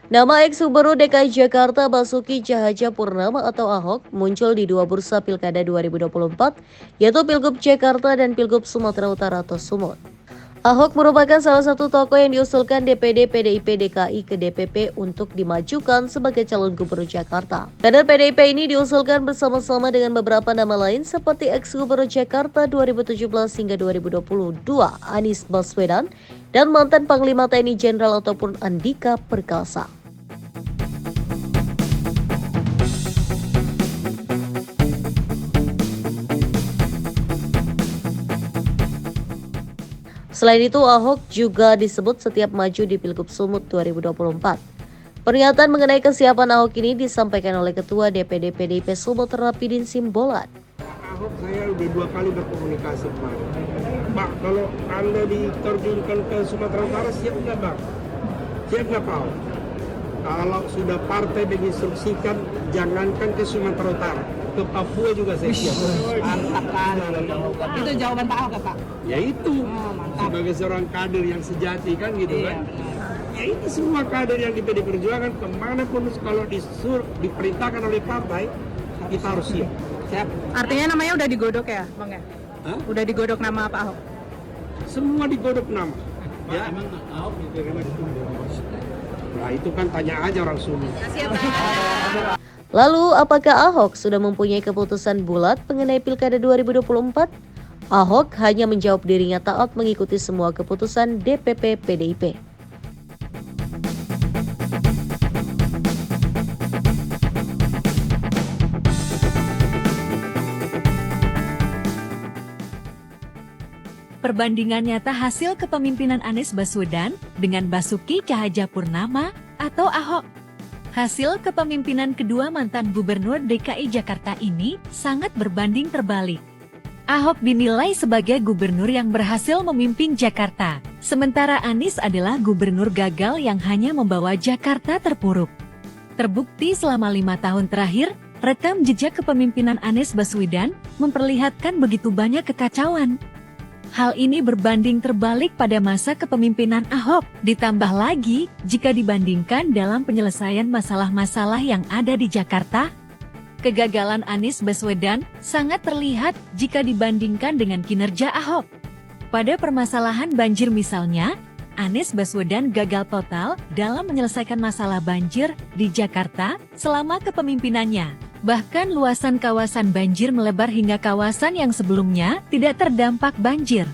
Nama ex-Gubernur DKI Jakarta Basuki Cahayapurnama atau Ahok muncul di dua bursa Pilkada 2024, yaitu Pilgub Jakarta dan Pilgub Sumatera Utara atau Sumut. Ahok merupakan salah satu tokoh yang diusulkan DPD PDIP DKI ke DPP untuk dimajukan sebagai calon gubernur Jakarta. Kader PDIP ini diusulkan bersama-sama dengan beberapa nama lain seperti ex-Gubernur Jakarta 2017 hingga 2022 Anies Baswedan dan mantan Panglima TNI Jenderal ataupun Andika Perkasa. Selain itu, Ahok juga disebut setiap maju di Pilgub Sumut 2024. Pernyataan mengenai kesiapan Ahok ini disampaikan oleh Ketua DPD PDIP Sumut Rapidin Simbolan. Ahok saya udah 2 kali berkomunikasi kemarin. Pak, kalau Anda diterjunkan ke Sumatera Utara, siap nggak Bang? Siap nggak Pak? Kalau sudah partai menginstruksikan, jangankan ke Sumatera Utara, ke Papua juga saya siap. Mantap kan. Itu jawaban Pak Ahok Pak? Ya itu, sebagai seorang kader yang sejati kan gitu kan. Ya ini semua kader yang di PD Perjuangan, kemanapun kalau diperintahkan oleh partai, kita harus siap. Siap. Artinya namanya udah digodok ya Bang ya? Hah? Udah digodok nama Pak Ahok? Semua digodok nama. Ya, emang Ahok diterima di Sumut. Nah itu kan tanya aja orang Sumut. Lalu, apakah Ahok sudah mempunyai keputusan bulat mengenai Pilkada 2024? Ahok hanya menjawab dirinya taat mengikuti semua keputusan DPP PDIP. Perbandingan nyata hasil kepemimpinan Anies Baswedan dengan Basuki Cahayapurnama atau Ahok. Hasil kepemimpinan kedua mantan gubernur DKI Jakarta ini sangat berbanding terbalik. Ahok dinilai sebagai gubernur yang berhasil memimpin Jakarta, sementara Anies adalah gubernur gagal yang hanya membawa Jakarta terpuruk. Terbukti selama 5 tahun terakhir, rekam jejak kepemimpinan Anies Baswedan memperlihatkan begitu banyak kekacauan. Hal ini berbanding terbalik pada masa kepemimpinan Ahok, ditambah lagi jika dibandingkan dalam penyelesaian masalah-masalah yang ada di Jakarta. Kegagalan Anies Baswedan sangat terlihat jika dibandingkan dengan kinerja Ahok. Pada permasalahan banjir misalnya, Anies Baswedan gagal total dalam menyelesaikan masalah banjir di Jakarta selama kepemimpinannya. Bahkan luasan kawasan banjir melebar hingga kawasan yang sebelumnya tidak terdampak banjir.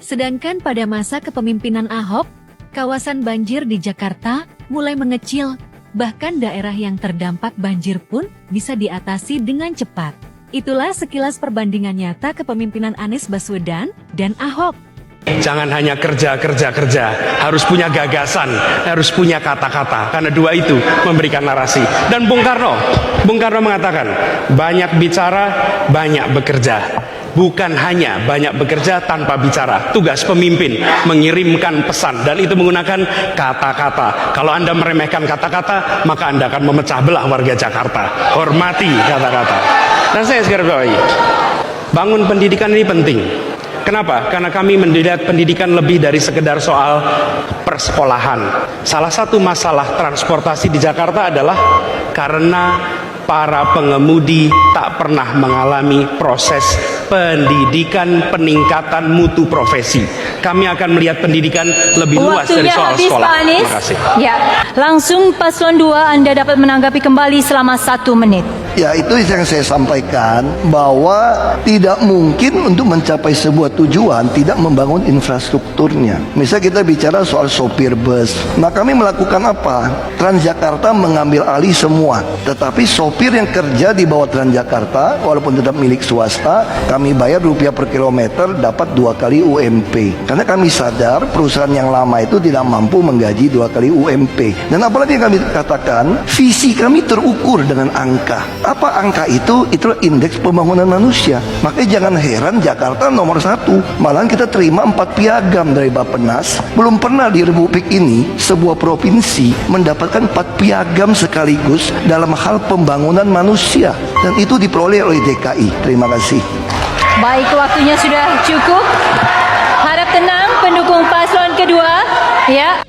Sedangkan pada masa kepemimpinan Ahok, kawasan banjir di Jakarta mulai mengecil, bahkan daerah yang terdampak banjir pun bisa diatasi dengan cepat. Itulah sekilas perbandingan nyata kepemimpinan Anies Baswedan dan Ahok. Jangan hanya kerja, harus punya gagasan, harus punya kata-kata, karena dua itu memberikan narasi. Dan Bung Karno mengatakan, banyak bicara, banyak bekerja. Bukan hanya banyak bekerja tanpa bicara. Tugas pemimpin mengirimkan pesan, dan itu menggunakan kata-kata. Kalau Anda meremehkan kata-kata, maka Anda akan memecah belah warga Jakarta. Hormati kata-kata. Dan saya sekarang bawahi, bangun pendidikan ini penting. Kenapa? Karena kami melihat pendidikan lebih dari sekedar soal persekolahan. Salah satu masalah transportasi di Jakarta adalah karena para pengemudi tak pernah mengalami proses pendidikan peningkatan mutu profesi. Kami akan melihat pendidikan lebih luas dari soal sekolah. Terima kasih. Ya, langsung paslon 2 Anda dapat menanggapi kembali selama 1 menit. Ya, itu yang saya sampaikan, bahwa tidak mungkin untuk mencapai sebuah tujuan tidak membangun infrastrukturnya. Misal kita bicara soal sopir bus, nah kami melakukan apa? Transjakarta mengambil alih semua, tetapi sopir yang kerja di bawah Transjakarta walaupun tetap milik swasta, kami bayar rupiah per kilometer dapat 2 kali UMP. Karena kami sadar perusahaan yang lama itu tidak mampu menggaji 2 kali UMP. Dan apalagi yang kami katakan, visi kami terukur dengan angka. Apa angka itu? Itulah indeks pembangunan manusia. Makanya jangan heran Jakarta nomor 1. Malahan kita terima 4 piagam dari Bappenas. Belum pernah di Republik ini sebuah provinsi mendapatkan 4 piagam sekaligus dalam hal pembangunan manusia. Dan itu diperoleh oleh DKI. Terima kasih. Baik, waktunya sudah cukup. Harap tenang pendukung paslon kedua, ya.